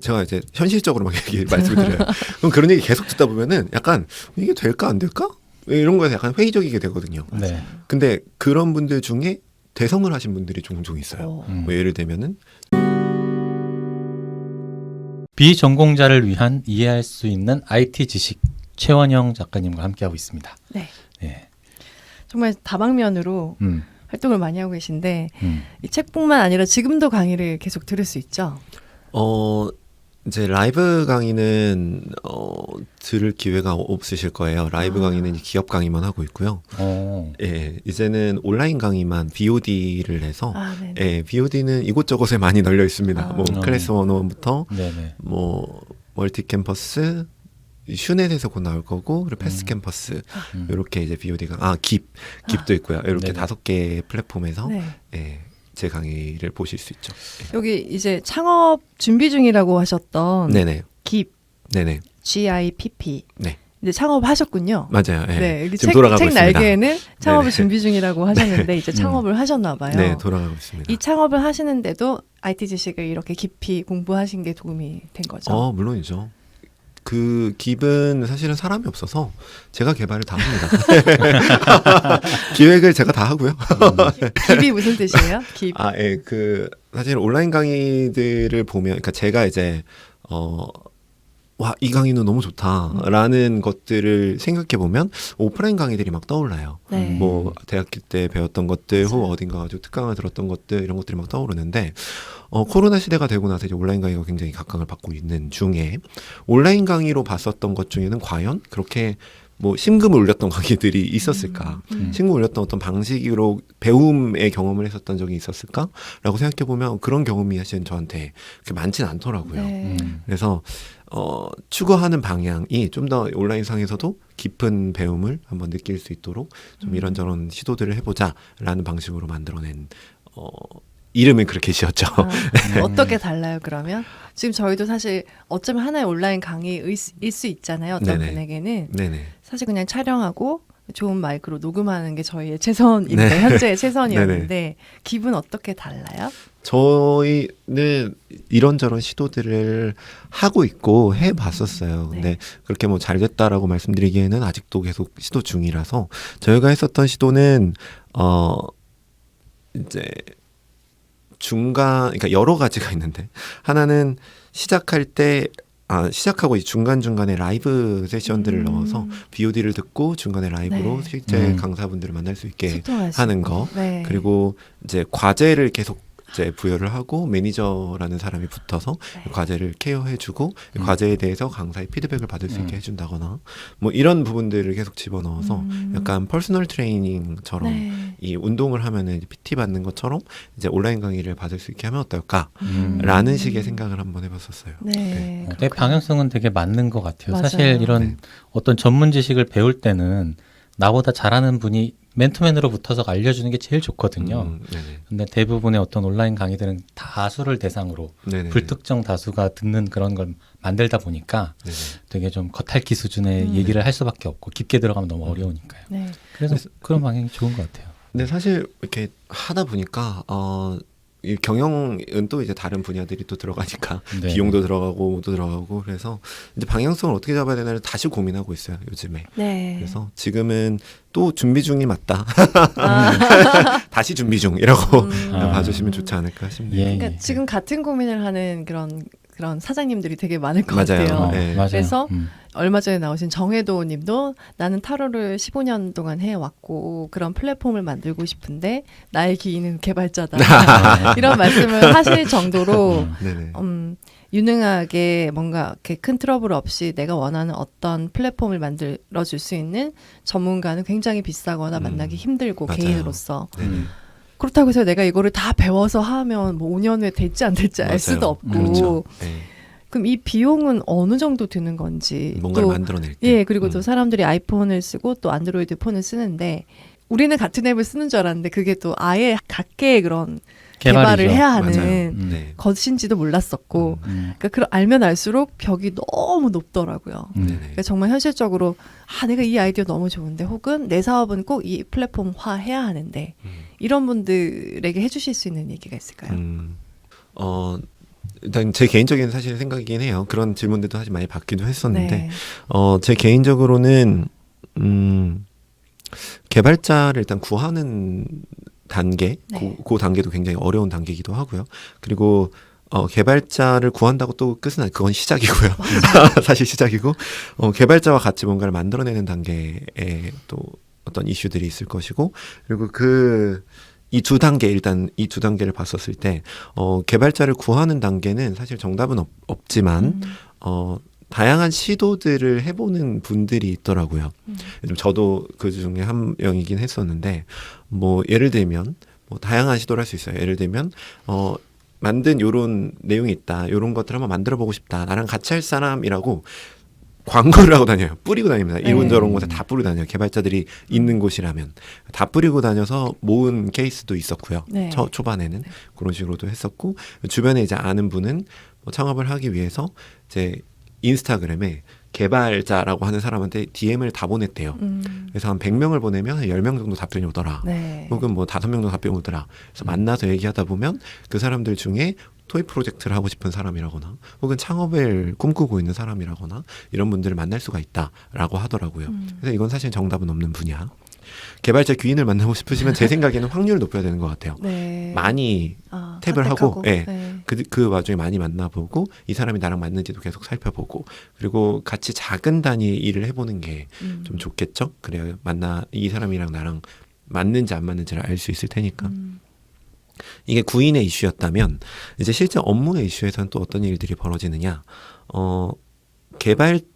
제가 이제 현실적으로 막 얘기 말씀을 드려요. 그럼 그런 얘기 계속 듣다 보면은 약간 이게 될까 안 될까? 이런 거에서 약간 회의적이게 되거든요. 네. 근데 그런 분들 중에 대성을 하신 분들이 종종 있어요. 뭐 예를 들면은 비전공자를 위한 이해할 수 있는 IT 지식 최원영 작가님과 함께하고 있습니다. 네. 예. 정말 다방면으로 활동을 많이 하고 계신데 이 책뿐만 아니라 지금도 강의를 계속 들을 수 있죠? 이제 라이브 강의는 들을 기회가 없으실 거예요. 라이브 강의는 기업 강의만 하고 있고요. 예, 이제는 온라인 강의만 BOD를 해서 예, BOD는 이곳저곳에 많이 널려 있습니다. 뭐 클래스 101부터 뭐 멀티 캠퍼스, 슈넷에서 곧 나올 거고 그리고 패스 캠퍼스 이렇게 이제 BOD가 깁도 있고요. 이렇게 5개 플랫폼에서 예. 제 강의를 보실 수 있죠. 네. 여기 이제 창업 준비 중이라고 하셨던 네네. 깁, 네네. GIPP. 네. 이제 창업하셨군요. 맞아요. 네. 네. 여기 지금 돌아가고 책 있습니다. 날개에는 창업을 네네. 준비 중이라고 하셨는데 이제 창업을 하셨나 봐요. 네, 돌아가고 있습니다. 이 창업을 하시는데도 IT 지식을 이렇게 깊이 공부하신 게 도움이 된 거죠? 물론이죠. 그 깁은 사실은 사람이 없어서 제가 개발을 다 합니다. 기획을 제가 다 하고요. 깁이 무슨 뜻이에요? 깁. 예, 사실 온라인 강의들을 보면, 그러니까 제가 이제 와, 이 강의는 너무 좋다라는 것들을 생각해 보면 오프라인 강의들이 막 떠올라요. 네. 뭐 대학교 때 배웠던 것들, 혹은 어딘가 가지고 특강을 들었던 것들 이런 것들이 막 떠오르는데 코로나 시대가 되고 나서 이제 온라인 강의가 굉장히 각광을 받고 있는 중에 온라인 강의로 봤었던 것 중에는 과연 그렇게 뭐 심금을 울렸던 강의들이 있었을까? 심금을 울렸던 어떤 방식으로 배움의 경험을 했었던 적이 있었을까?라고 생각해 보면 그런 경험이 사실은 저한테 그렇게 많지는 않더라고요. 네. 그래서 추구하는 방향이 좀 더 온라인상에서도 깊은 배움을 한번 느낄 수 있도록 좀 이런저런 시도들을 해보자라는 방식으로 만들어낸 이름은 그렇게 지었죠. 어떻게 달라요, 그러면? 지금 저희도 사실 어쩌면 하나의 온라인 강의일 수 있잖아요. 어떤 네네. 분에게는. 네네. 사실 그냥 촬영하고 좋은 마이크로 녹음하는 게 저희의 최선인데, 현재의 최선이었는데, 깁은 어떻게 달라요? 저희는 이런저런 시도들을 하고 있고 해봤었어요. 근데 그렇게 뭐 잘 됐다라고 말씀드리기에는 아직도 계속 시도 중이라서 저희가 했었던 시도는 이제 그러니까 여러 가지가 있는데 하나는 시작할 때 시작하고 중간중간에 라이브 세션들을 넣어서 BOD를 듣고 중간에 라이브로 실제 강사분들을 만날 수 있게 하는 거. 네. 그리고 이제 과제를 계속 이제 부여를 하고 매니저라는 사람이 붙어서 과제를 케어해주고 과제에 대해서 강사의 피드백을 받을 수 있게 해준다거나 뭐 이런 부분들을 계속 집어넣어서 약간 퍼스널 트레이닝처럼 이 운동을 하면은 PT 받는 것처럼 이제 온라인 강의를 받을 수 있게 하면 어떨까라는 식의 생각을 한번 해봤었어요. 네. 내 방향성은 되게 맞는 것 같아요. 맞아요. 사실 이런 어떤 전문 지식을 배울 때는 나보다 잘하는 분이 맨투맨으로 붙어서 알려주는 게 제일 좋거든요. 근데 대부분의 어떤 온라인 강의들은 다수를 대상으로 불특정 다수가 듣는 그런 걸 만들다 보니까 되게 좀 겉핥기 수준의 얘기를 할 수밖에 없고 깊게 들어가면 너무 어려우니까요. 그래서 그런 방향이 좋은 것 같아요. 근데 사실 이렇게 하다 보니까 이 경영은 또 이제 다른 분야들이 또 들어가니까 비용도 들어가고 뭐도 들어가고 그래서 이제 방향성을 어떻게 잡아야 되나를 다시 고민하고 있어요, 요즘에. 그래서 지금은 또 준비 중이 맞다. 다시 준비 중이라고 봐주시면 좋지 않을까 싶네요. 그러니까 지금 같은 고민을 하는 그런 사장님들이 되게 많을 것 맞아요. 같아요. 맞아요. 그래서 얼마 전에 나오신 정혜도 님도 나는 타로를 15년 동안 해왔고 그런 플랫폼을 만들고 싶은데 나의 기인은 개발자다. 이런 말씀을 하실 정도로 유능하게 뭔가 이렇게 큰 트러블 없이 내가 원하는 어떤 플랫폼을 만들어줄 수 있는 전문가는 굉장히 비싸거나 만나기 힘들고 맞아요. 개인으로서. 그렇다고 해서 내가 이거를 다 배워서 하면 뭐 5년 후에 될지 안 될지 알 수도 없고. 그렇죠. 그럼 이 비용은 어느 정도 드는 건지. 뭔가를 만들어낼 때. 그리고 또 사람들이 아이폰을 쓰고 또 안드로이드 폰을 쓰는데 우리는 같은 앱을 쓰는 줄 알았는데 그게 또 아예 각계의 그런 개발을 해야 하는 것인지도 몰랐었고 그러니까 알면 알수록 벽이 너무 높더라고요. 그러니까 정말 현실적으로 내가 이 아이디어 너무 좋은데 혹은 내 사업은 꼭 이 플랫폼화 해야 하는데 이런 분들에게 해주실 수 있는 얘기가 있을까요? 일단 제 개인적인 사실 생각이긴 해요. 그런 질문들도 사실 많이 받기도 했었는데 네. 제 개인적으로는 개발자를 일단 구하는 단계, 네. 그 단계도 굉장히 어려운 단계이기도 하고요. 그리고 개발자를 구한다고 또 끝은 아니, 그건 시작이고요. 사실 시작이고, 개발자와 같이 뭔가를 만들어내는 단계에 또 어떤 이슈들이 있을 것이고, 그리고 이 두 단계, 일단 이 두 단계를 봤었을 때, 개발자를 구하는 단계는 사실 정답은 없지만, 다양한 시도들을 해보는 분들이 있더라고요. 저도 그 중에 한 명이긴 했었는데, 뭐, 예를 들면, 뭐, 다양한 시도를 할 수 있어요. 예를 들면, 만든 요런 내용이 있다. 요런 것들 한번 만들어 보고 싶다. 나랑 같이 할 사람이라고 광고를 하고 다녀요. 뿌리고 다닙니다. 이런저런 곳에 다 뿌리고 다녀요. 개발자들이 있는 곳이라면. 다 뿌리고 다녀서 모은 케이스도 있었고요. 네. 초반에는. 그런 식으로도 했었고, 주변에 이제 아는 분은 뭐 창업을 하기 위해서 이제 인스타그램에 개발자라고 하는 사람한테 DM을 다 보냈대요. 그래서 한 100명을 보내면 한 10명 정도 답변이 오더라. 네. 혹은 뭐 5명 정도 답변이 오더라. 그래서 만나서 얘기하다 보면 그 사람들 중에 토이 프로젝트를 하고 싶은 사람이라거나 혹은 창업을 꿈꾸고 있는 사람이라거나 이런 분들을 만날 수가 있다라고 하더라고요. 그래서 이건 사실 정답은 없는 분야. 개발자 귀인을 만나고 싶으시면 제 생각에는 확률을 높여야 되는 것 같아요. 네. 많이 탭을 선택하고. 하고 그 와중에 많이 만나보고 이 사람이 나랑 맞는지도 계속 살펴보고 그리고 같이 작은 단위의 일을 해보는 게 좀 좋겠죠. 그래야 이 사람이랑 나랑 맞는지 안 맞는지를 알 수 있을 테니까. 이게 구인의 이슈였다면 이제 실제 업무의 이슈에서는 또 어떤 일들이 벌어지느냐.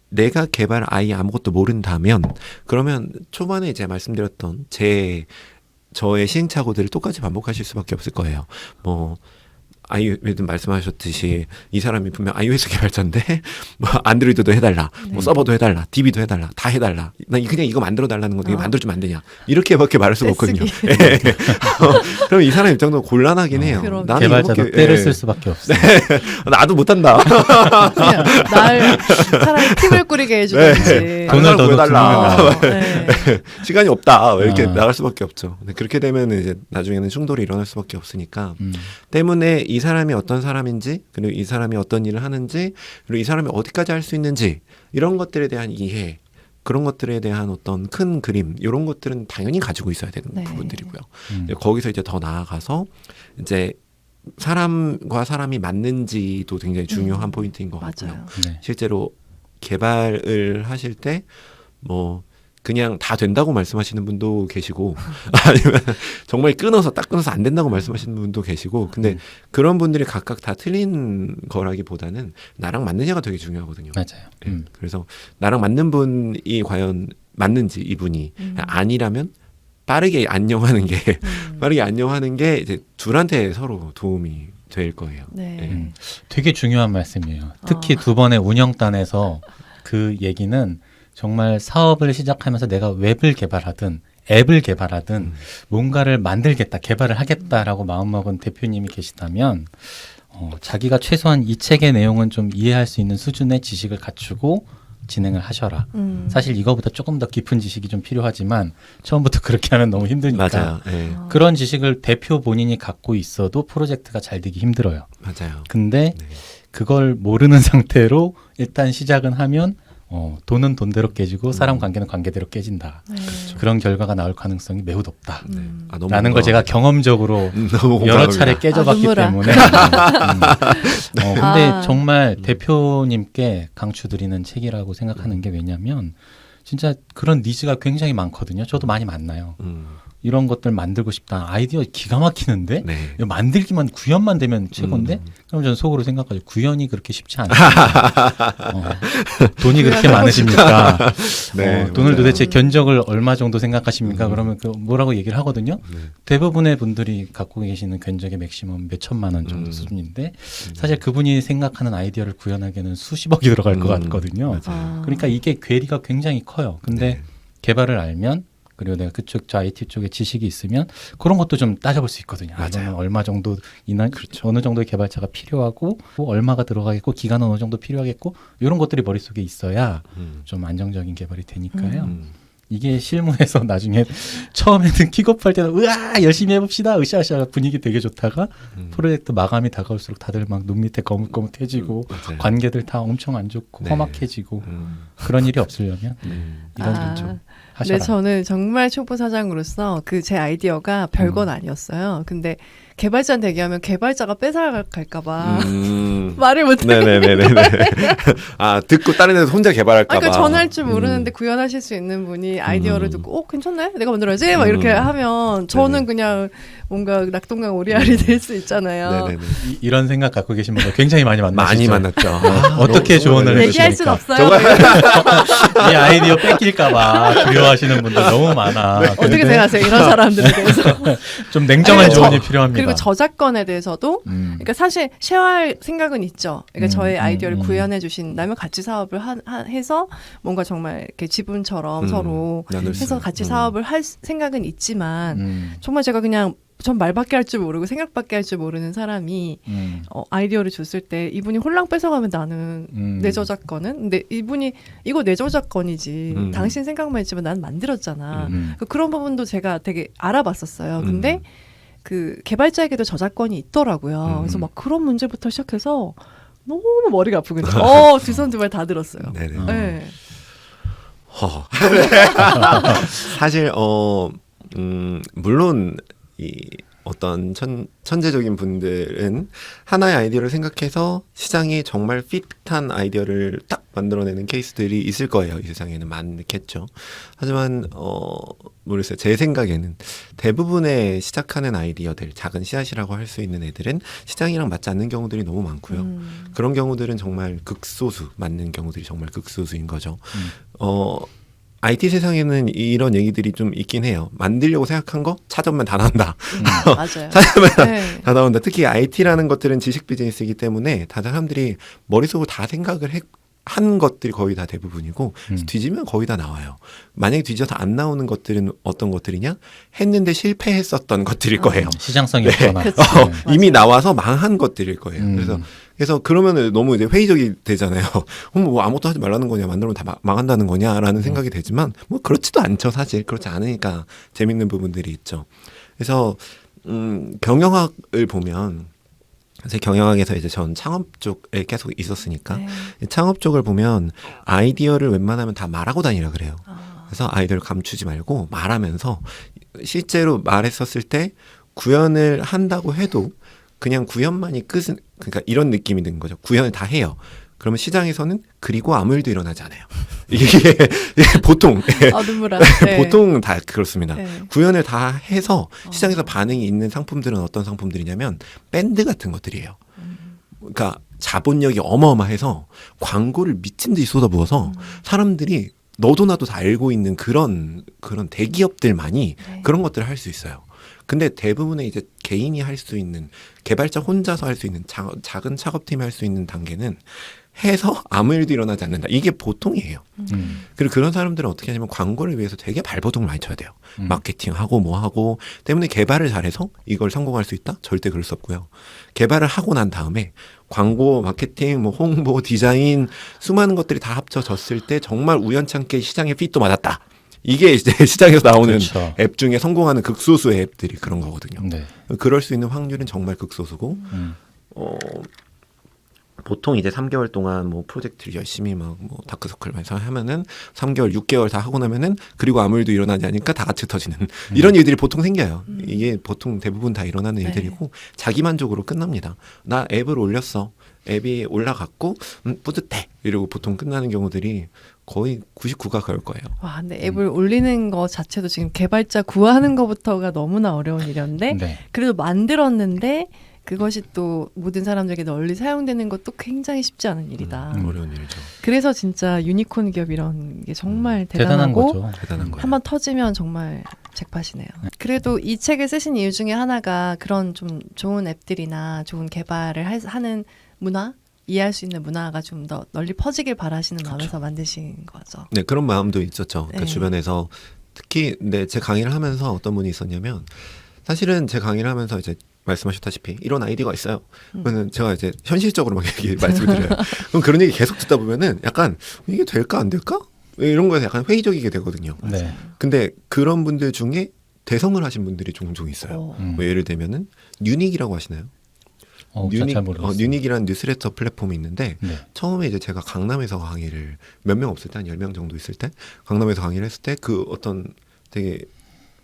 내가 아예 아무것도 모른다면 그러면 초반에 이제 말씀드렸던 저의 시행착오들을 똑같이 반복하실 수밖에 없을 거예요. 뭐 말씀하셨듯이 이 사람이 분명 iOS 개발자인데 뭐 안드로이드도 해달라, 뭐 서버도 해달라, DB도 해달라, 다 해달라. 난 그냥 이거 만들어 달라는 건데 이거 만들어주면 안 되냐? 이렇게밖에 말할 수가 없거든요. 그럼 이 사람 입장도 곤란하긴 해요. 나는 개발자도 때를 쓸 수밖에 없어. 나도 못한다. 그냥 날 차라리 팀을 꾸리게 해주든지 돈을 더 달라. 시간이 없다. 이렇게 나갈 수밖에 없죠. 근데 그렇게 되면 이제 나중에는 충돌이 일어날 수밖에 없으니까 때문에 이 사람이 어떤 사람인지 그리고 이 사람이 어떤 일을 하는지 그리고 이 사람이 어디까지 할 수 있는지 이런 것들에 대한 이해 그런 것들에 대한 어떤 큰 그림 이런 것들은 당연히 가지고 있어야 되는 부분들이고요. 거기서 이제 더 나아가서 이제 사람과 사람이 맞는지도 굉장히 중요한 포인트인 것 같고요. 실제로 개발을 하실 때 뭐 그냥 다 된다고 말씀하시는 분도 계시고 아니면 정말 딱 끊어서 안 된다고 말씀하시는 분도 계시고 근데 그런 분들이 각각 다 틀린 거라기보다는 나랑 맞느냐가 되게 중요하거든요. 맞아요. 그래서 나랑 맞는 분이 과연 맞는지 이분이 아니라면 빠르게 안녕하는 게 이제 둘한테 서로 도움이 될 거예요. 되게 중요한 말씀이에요. 특히 두 번의 운영단에서 그 얘기는 정말 사업을 시작하면서 내가 웹을 개발하든 앱을 개발하든 뭔가를 만들겠다, 개발을 하겠다라고 마음먹은 대표님이 계시다면 자기가 최소한 이 책의 내용은 좀 이해할 수 있는 수준의 지식을 갖추고 진행을 하셔라. 사실 이거보다 조금 더 깊은 지식이 좀 필요하지만 처음부터 그렇게 하면 너무 힘드니까 맞아요. 그런 지식을 대표 본인이 갖고 있어도 프로젝트가 잘 되기 힘들어요. 맞아요. 근데 그걸 모르는 상태로 일단 시작은 하면 돈은 돈대로 깨지고 사람 관계는 관계대로 깨진다. 그렇죠. 그런 결과가 나올 가능성이 매우 높다. 라는 걸 제가 경험적으로 여러 차례 깨져봤기 때문에. 근데 정말 대표님께 강추드리는 책이라고 생각하는 게 왜냐면 진짜 그런 니즈가 굉장히 많거든요. 저도 많이 만나요. 이런 것들 만들고 싶다. 아이디어 기가 막히는데 만들기만 구현만 되면 최고인데 그럼 저는 속으로 생각하죠. 구현이 그렇게 쉽지 않아요. 돈이 그렇게 많으십니까? 돈을 도대체 견적을 얼마 정도 생각하십니까? 그러면 뭐라고 얘기를 하거든요. 대부분의 분들이 갖고 계시는 견적의 맥시멈 몇 천만 원 정도 수준인데 사실 그분이 생각하는 아이디어를 구현하기에는 수십억이 들어갈 것 같거든요. 그러니까 이게 괴리가 굉장히 커요. 근데 개발을 알면 그리고 내가 저 IT 쪽에 지식이 있으면 그런 것도 좀 따져볼 수 있거든요. 맞아요. 얼마 정도 어느 정도의 개발자가 필요하고 얼마가 들어가겠고 기간은 어느 정도 필요하겠고 이런 것들이 머릿속에 있어야 좀 안정적인 개발이 되니까요. 이게 실무에서 나중에 처음에는 킥오프할 때는 으아 열심히 해봅시다 으쌰으쌰 분위기 되게 좋다가 프로젝트 마감이 다가올수록 다들 막 눈 밑에 거뭇거뭇해지고 관계들 다 엄청 안 좋고 험악해지고 그런 일이 없으려면 이런 좀 하셔라. 네, 저는 정말 초보 사장으로서 그 제 아이디어가 별건 아니었어요. 근데 개발자한테 얘기하면 개발자가 뺏어갈까봐 말을 못하겠는 거예요. 아 듣고 다른 데서 혼자 개발할까봐. 그러니까 전할 줄 모르는데 구현하실 수 있는 분이 아이디어를 듣고 괜찮네? 내가 만들어야지? 막 이렇게 하면 저는 그냥 뭔가 낙동강 오리알이 될 수 있잖아요. 이런 생각 갖고 계신 분들 굉장히 많이 만나시죠? 많이 만났죠. 어떻게 조언을 얘기할 순 없어요. 이 아이디어 뺏길까봐 두려워하시는 분들 너무 많아. 어떻게 생각하세요? 이런 사람들에 대해서. 좀 냉정한 조언이 필요합니다. 그리고 저작권에 대해서도 그러니까 사실 쉐어할 생각은 있죠. 그러니까 저의 아이디어를 구현해 주신다면 같이 사업을 해서 뭔가 정말 이렇게 지분처럼 서로 해서 같이 사업을 할 생각은 있지만 정말 제가 그냥 전 말밖에 할 줄 모르고 생각밖에 할 줄 모르는 사람이 아이디어를 줬을 때 이분이 홀랑 뺏어가면 나는 내 저작권은 근데 이분이 이거 내 저작권이지 당신 생각만 했지만 난 만들었잖아. 그런 부분도 제가 되게 알아봤었어요. 근데 그 개발자에게도 저작권이 있더라고요. 그래서 막 그런 문제부터 시작해서 너무 머리가 아프거든요. 두 손 두 발 다 들었어요. 네네. 네. 사실 물론 이 어떤 천재적인 분들은 하나의 아이디어를 생각해서 시장에 정말 핏한 아이디어를 딱 만들어내는 케이스들이 있을 거예요. 이 세상에는 많겠죠. 하지만 모르겠어요. 제 생각에는 대부분의 시작하는 아이디어들, 작은 씨앗이라고 할 수 있는 애들은 시장이랑 맞지 않는 경우들이 너무 많고요. 그런 경우들은 정말 극소수, 맞는 경우들이 정말 극소수인 거죠. IT 세상에는 이런 얘기들이 좀 있긴 해요. 만들려고 생각한 거 차점만 다 나온다. 맞아요. 차점만 다 나온다. 특히 IT라는 것들은 지식 비즈니스이기 때문에 다들 사람들이 머릿속으로 다 생각을 한 것들이 거의 다 대부분이고 뒤지면 거의 다 나와요. 만약에 뒤져서 안 나오는 것들은 어떤 것들이냐? 했는데 실패했었던 것들일 거예요. 시장성이 없거나. 이미 나와서 망한 것들일 거예요. 그래서 그러면 너무 이제 회의적이 되잖아요. 뭐 아무것도 하지 말라는 거냐, 만들면 다 망한다는 거냐라는 생각이 되지만 뭐 그렇지도 않죠. 사실 그렇지 않으니까 재밌는 부분들이 있죠. 그래서 경영학을 보면 제 경영학에서 이제 전 창업 쪽에 계속 있었으니까 창업 쪽을 보면 아이디어를 웬만하면 다 말하고 다니라 그래요. 그래서 아이디어를 감추지 말고 말하면서 실제로 말했었을 때 구현을 한다고 해도 그냥 구현만이 끝은 그러니까 이런 느낌이 드는 거죠. 구현을 다 해요. 그러면 시장에서는 그리고 아무 일도 일어나지 않아요. 이게 보통 눈물아. 보통 다 그렇습니다. 구현을 다 해서 시장에서 반응이 있는 상품들은 어떤 상품들이냐면 밴드 같은 것들이에요. 그러니까 자본력이 어마어마해서 광고를 미친 듯이 쏟아부어서 사람들이 너도 나도 다 알고 있는 그런 대기업들만이 그런 것들을 할 수 있어요. 근데 대부분의 이제 개인이 할 수 있는 개발자 혼자서 할 수 있는 작은 작업팀이 할 수 있는 단계는 해서 아무 일도 일어나지 않는다. 이게 보통이에요. 그리고 그런 사람들은 어떻게 하냐면 광고를 위해서 되게 발버둥을 많이 쳐야 돼요. 마케팅하고 뭐하고 때문에 개발을 잘해서 이걸 성공할 수 있다? 절대 그럴 수 없고요. 개발을 하고 난 다음에 광고, 마케팅, 뭐 홍보, 디자인 수많은 것들이 다 합쳐졌을 때 정말 우연찮게 시장에 핏도 맞았다. 이게 이제 시장에서 나오는 그렇죠. 앱 중에 성공하는 극소수의 앱들이 그런 거거든요. 네. 그럴 수 있는 확률은 정말 극소수고 보통 이제 3개월 동안 뭐 프로젝트를 열심히 막 뭐 다크서클 완성하면은 3개월, 6개월 다 하고 나면은 그리고 아무 일도 일어나지 않으니까 다 같이 터지는 이런 일들이 보통 생겨요. 이게 보통 대부분 다 일어나는 일들이고 자기만족으로 끝납니다. 나 앱을 올렸어. 앱이 올라갔고 뿌듯해 이러고 보통 끝나는 경우들이 거의 99가 그럴 거예요. 와, 근데 앱을 올리는 거 자체도 지금 개발자 구하는 것부터가 너무나 어려운 일이었는데 그래도 만들었는데 그것이 또 모든 사람들에게 널리 사용되는 것도 굉장히 쉽지 않은 일이다. 어려운 일이죠. 그래서 진짜 유니콘 기업 이런 게 정말 대단한 대단하고 거죠. 대단한 거예요. 한번 터지면 정말 잭팟이네요. 그래도 이 책을 쓰신 이유 중에 하나가 그런 좀 좋은 앱들이나 좋은 개발을 하는 문화? 이해할 수 있는 문화가 좀 더 널리 퍼지길 바라시는 마음에서 만드신 거죠. 네, 그런 마음도 있었죠. 그러니까 주변에서 특히 제 강의를 하면서 어떤 분이 있었냐면 사실은 제 강의를 하면서 이제 말씀하셨다시피 이런 아이디어가 있어요. 그러면 제가 이제 현실적으로 막 얘기 말씀을 드려요. 그럼 그런 얘기 계속 듣다 보면은 약간 이게 될까 안 될까? 이런 거에서 약간 회의적이게 되거든요. 네. 근데 그런 분들 중에 대성을 하신 분들이 종종 있어요. 뭐 예를 들면은 뉴닉이라고 하시나요? 뉴닉이라는 뉴스레터 플랫폼이 있는데 네. 처음에 이제 제가 강남에서 강의를 몇 명 없을 때 한 10명 정도 있을 때 강남에서 강의를 했을 때 그 어떤 되게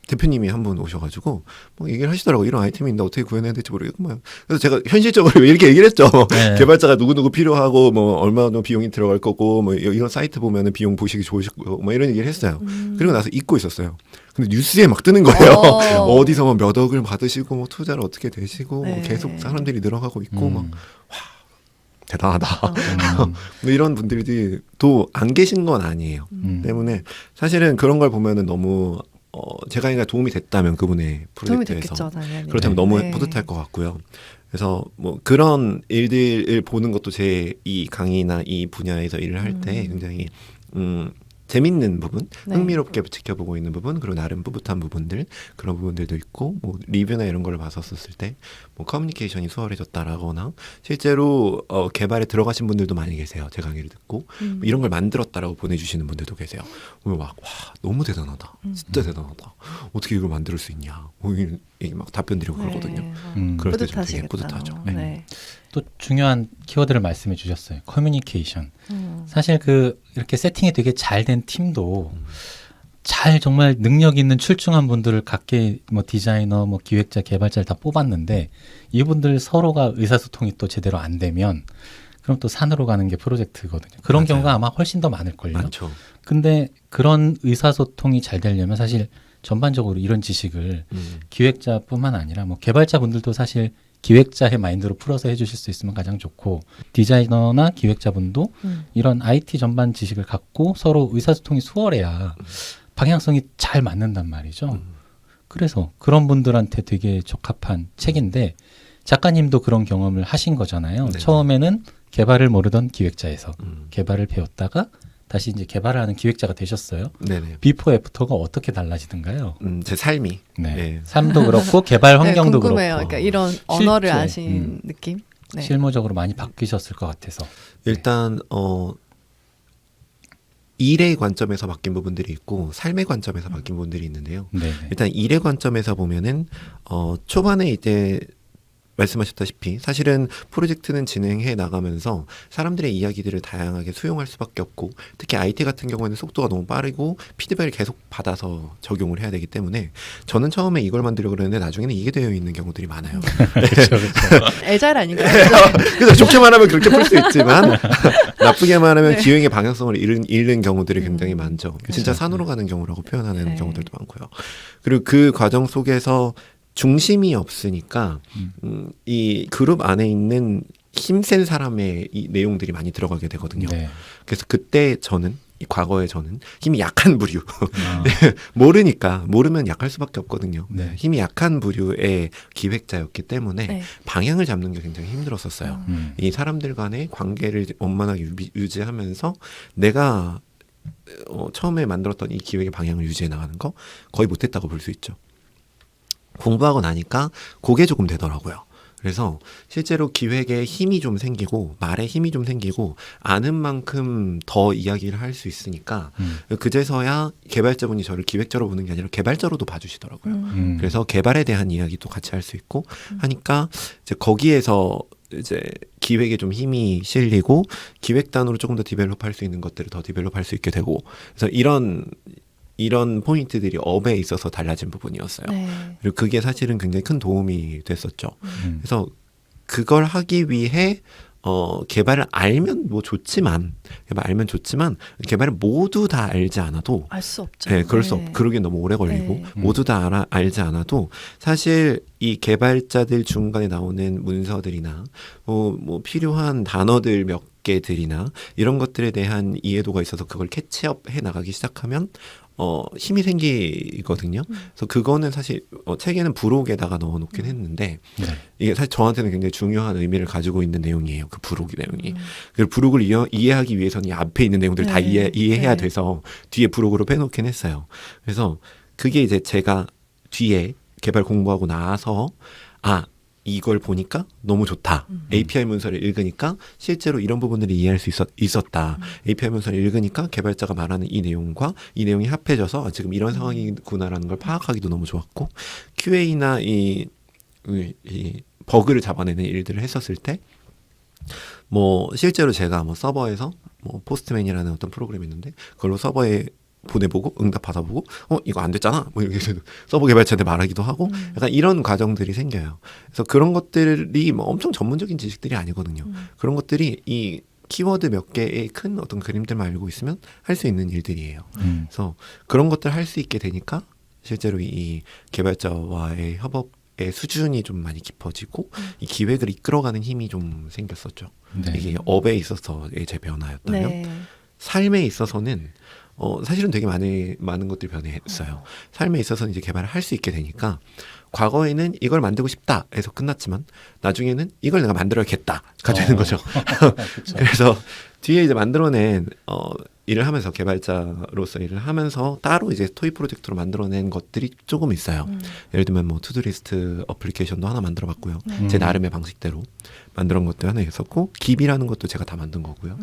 대표님이 한 분 오셔가지고 뭐 얘기를 하시더라고요. 이런 아이템이 있는데 어떻게 구현해야 될지 모르겠구만. 그래서 제가 현실적으로 이렇게 얘기를 했죠. 네. 개발자가 누구누구 필요하고 뭐 얼마나 비용이 들어갈 거고 뭐 이런 사이트 보면은 비용 보시기 좋으실 거고 뭐 이런 얘기를 했어요. 그리고 나서 잊고 있었어요. 근데 뉴스에 막 뜨는 거예요. 어디서 뭐 몇 억을 받으시고 뭐 투자를 어떻게 되시고 뭐 계속 사람들이 늘어가고 있고 막 와, 대단하다. 이런 분들이 또 안 계신 건 아니에요. 때문에 사실은 그런 걸 보면은 너무 제가 도움이 됐다면 그분의 프로젝트에서 그렇다면 너무 뿌듯할 것 같고요. 그래서 뭐 그런 일들을 보는 것도 제 이 강의나 이 분야에서 일을 할 때 굉장히 재밌는 부분, 흥미롭게 지켜보고 있는 부분, 그리고 나름 뿌듯한 부분들, 그런 부분들도 있고, 뭐 리뷰나 이런 걸 봤었을 때, 뭐 커뮤니케이션이 수월해졌다라거나, 실제로 개발에 들어가신 분들도 많이 계세요. 제 강의를 듣고 뭐 이런 걸 만들었다라고 보내주시는 분들도 계세요. 막 와, 너무 대단하다, 진짜 대단하다. 어떻게 이걸 만들 수 있냐? 이게 막 답변 드리고 그러거든요. 그럴 때 좀 되게 뿌듯하죠. 네. 또 중요한 키워드를 말씀해 주셨어요. 커뮤니케이션. 사실 이렇게 세팅이 되게 잘 된 팀도 잘 정말 능력 있는 출중한 분들을 각계 뭐 디자이너, 뭐 기획자, 개발자를 다 뽑았는데 이분들 서로가 의사소통이 또 제대로 안 되면 그럼 또 산으로 가는 게 프로젝트거든요. 그런 경우가 아마 훨씬 더 많을걸요. 많죠. 근데 그런 의사소통이 잘 되려면 사실 전반적으로 이런 지식을 기획자뿐만 아니라 뭐 개발자분들도 사실 기획자의 마인드로 풀어서 해주실 수 있으면 가장 좋고 디자이너나 기획자분도 이런 IT 전반 지식을 갖고 서로 의사소통이 수월해야 방향성이 잘 맞는단 말이죠. 그래서 그런 분들한테 되게 적합한 책인데 작가님도 그런 경험을 하신 거잖아요. 네네. 처음에는 개발을 모르던 기획자에서 개발을 배웠다가 다시 이제 개발을 하는 기획자가 되셨어요. 네네. 비포 애프터가 어떻게 달라지던가요? 제 삶이. 네. 네. 삶도 그렇고 개발 환경도 궁금해요. 그렇고. 그러니까 이런 언어를 아신 느낌? 네. 실무적으로 많이 바뀌셨을 것 같아서. 일단 일의 관점에서 바뀐 부분들이 있고 삶의 관점에서 바뀐 부분들이 있는데요. 네네. 일단 일의 관점에서 보면은 초반에 이제 말씀하셨다시피 사실은 프로젝트는 진행해 나가면서 사람들의 이야기들을 다양하게 수용할 수밖에 없고 특히 IT 같은 경우에는 속도가 너무 빠르고 피드백을 계속 받아서 적용을 해야 되기 때문에 저는 처음에 이걸 만들려고 그랬는데 나중에는 이게 되어 있는 경우들이 많아요. 그렇죠. 애잘 아닌가요? 그래서 좋게 말하면 그렇게 풀 수 있지만 나쁘게 말하면 기획의 방향성을 잃는 경우들이 굉장히 많죠. 진짜 산으로 가는 경우라고 표현하는 경우들도 많고요. 그리고 그 과정 속에서 중심이 없으니까 이 그룹 안에 있는 힘센 사람의 이 내용들이 많이 들어가게 되거든요. 네. 그래서 그때 저는 과거에 저는 힘이 약한 부류 모르면 약할 수밖에 없거든요. 네. 힘이 약한 부류의 기획자였기 때문에 방향을 잡는 게 굉장히 힘들었었어요. 이 사람들 간의 관계를 원만하게 유지하면서 내가 처음에 만들었던 이 기획의 방향을 유지해 나가는 거 거의 못했다고 볼 수 있죠. 공부하고 나니까 그게 조금 되더라고요. 그래서 실제로 기획에 힘이 좀 생기고 말에 힘이 좀 생기고 아는 만큼 더 이야기를 할 수 있으니까 그제서야 개발자분이 저를 기획자로 보는 게 아니라 개발자로도 봐주시더라고요. 그래서 개발에 대한 이야기도 같이 할 수 있고 하니까 이제 거기에서 이제 기획에 좀 힘이 실리고 기획단으로 조금 더 디벨롭할 수 있는 것들을 더 디벨롭할 수 있게 되고 그래서 이런 포인트들이 업에 있어서 달라진 부분이었어요. 네. 그리고 그게 사실은 굉장히 큰 도움이 됐었죠. 그래서 그걸 하기 위해 개발을 알면 좋지만 개발을 모두 다 알지 않아도 알 수 없죠. 네, 그러기엔 너무 오래 걸리고 모두 다 알지 않아도 사실 이 개발자들 중간에 나오는 문서들이나 뭐 필요한 단어들 몇 개들이나 이런 것들에 대한 이해도가 있어서 그걸 캐치업 해 나가기 시작하면 힘이 생기거든요. 그래서 그거는 사실 책에는 부록에다가 넣어놓긴 했는데 이게 사실 저한테는 굉장히 중요한 의미를 가지고 있는 내용이에요. 그 부록 내용이. 그 부록을 이해하기 위해서는 이 앞에 있는 내용들 다 이해해야 돼서 뒤에 부록으로 빼놓긴 했어요. 그래서 그게 이제 제가 뒤에 개발 공부하고 나서 이걸 보니까 너무 좋다. API 문서를 읽으니까 실제로 이런 부분들을 이해할 수 있었다. API 문서를 읽으니까 개발자가 말하는 이 내용과 이 내용이 합해져서 아, 지금 이런 상황이구나라는 걸 파악하기도 너무 좋았고 QA나 이 버그를 잡아내는 일들을 했었을 때 뭐 실제로 제가 뭐 서버에서 뭐 포스트맨이라는 어떤 프로그램이 있는데 그걸로 서버에 보내보고 응답 받아보고 이거 안 됐잖아 뭐 이렇게 서버 개발자한테 말하기도 하고 약간 이런 과정들이 생겨요. 그래서 그런 것들이 뭐 엄청 전문적인 지식들이 아니거든요. 그런 것들이 이 키워드 몇 개의 큰 어떤 그림들만 알고 있으면 할 수 있는 일들이에요. 그래서 그런 것들 할 수 있게 되니까 실제로 이 개발자와의 협업의 수준이 좀 많이 깊어지고 이 기획을 이끌어가는 힘이 좀 생겼었죠. 네. 이게 업에 있어서의 제 변화였다면 네. 삶에 있어서는 사실은 되게 많은 것들이 변했어요. 삶에 있어서는 이제 개발을 할 수 있게 되니까 과거에는 이걸 만들고 싶다 해서 끝났지만 나중에는 이걸 내가 만들어야겠다가 되는 거죠. 그래서 뒤에 이제 만들어낸 일을 하면서 개발자로서 일을 하면서 따로 이제 토이 프로젝트로 만들어낸 것들이 조금 있어요. 예를 들면 뭐 투두리스트 어플리케이션도 하나 만들어봤고요. 제 나름의 방식대로 만들어온 것도 하나 있었고 깁이라는 것도 제가 다 만든 거고요.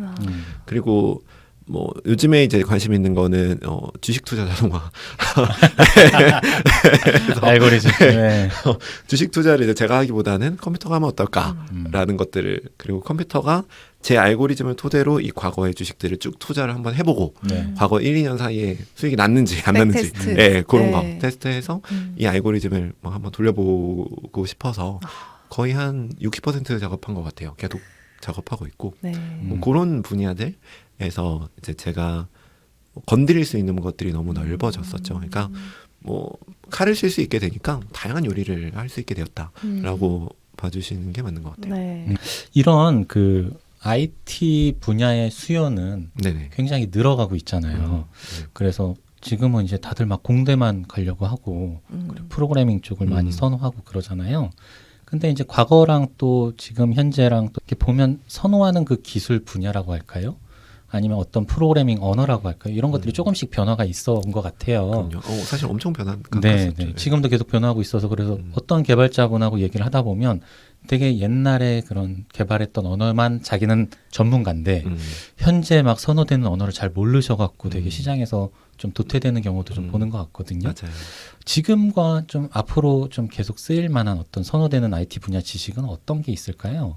그리고 뭐 요즘에 이제 관심 있는 거는 주식 투자 자동화 알고리즘. 네. 주식 투자를 이제 제가 하기보다는 컴퓨터가 하면 어떨까라는 것들을 그리고 컴퓨터가 제 알고리즘을 토대로 이 과거의 주식들을 쭉 투자를 한번 해보고 과거 1, 2년 사이에 수익이 났는지 안 났는지 네, 그런 거 테스트해서 이 알고리즘을 뭐 한번 돌려보고 싶어서 거의 한 60% 작업한 것 같아요. 계속 작업하고 있고 뭐 그런 분야들에서 이제 제가 건드릴 수 있는 것들이 너무 넓어졌었죠. 그러니까 뭐 칼을 쓸 수 있게 되니까 다양한 요리를 할 수 있게 되었다라고 봐주시는 게 맞는 것 같아요. 네. 이런 그 IT 분야의 수요는 네네. 굉장히 늘어가고 있잖아요. 그래서 지금은 이제 다들 막 공대만 가려고 하고 그리고 프로그래밍 쪽을 많이 선호하고 그러잖아요. 근데 이제 과거랑 또 지금 현재랑 또 이렇게 보면 선호하는 그 기술 분야라고 할까요? 아니면 어떤 프로그래밍 언어라고 할까요? 이런 것들이 조금씩 변화가 있어 온 것 같아요. 그럼요. 사실 엄청 변한 것 네, 같았죠. 네. 지금도 계속 변화하고 있어서 그래서 어떤 개발자분하고 얘기를 하다 보면 되게 옛날에 그런 개발했던 언어만 자기는 전문가인데 현재 막 선호되는 언어를 잘 모르셔갖고 되게 시장에서 좀 도태되는 경우도 좀 보는 것 같거든요. 맞아요. 지금과 좀 앞으로 좀 계속 쓰일 만한 어떤 선호되는 IT 분야 지식은 어떤 게 있을까요?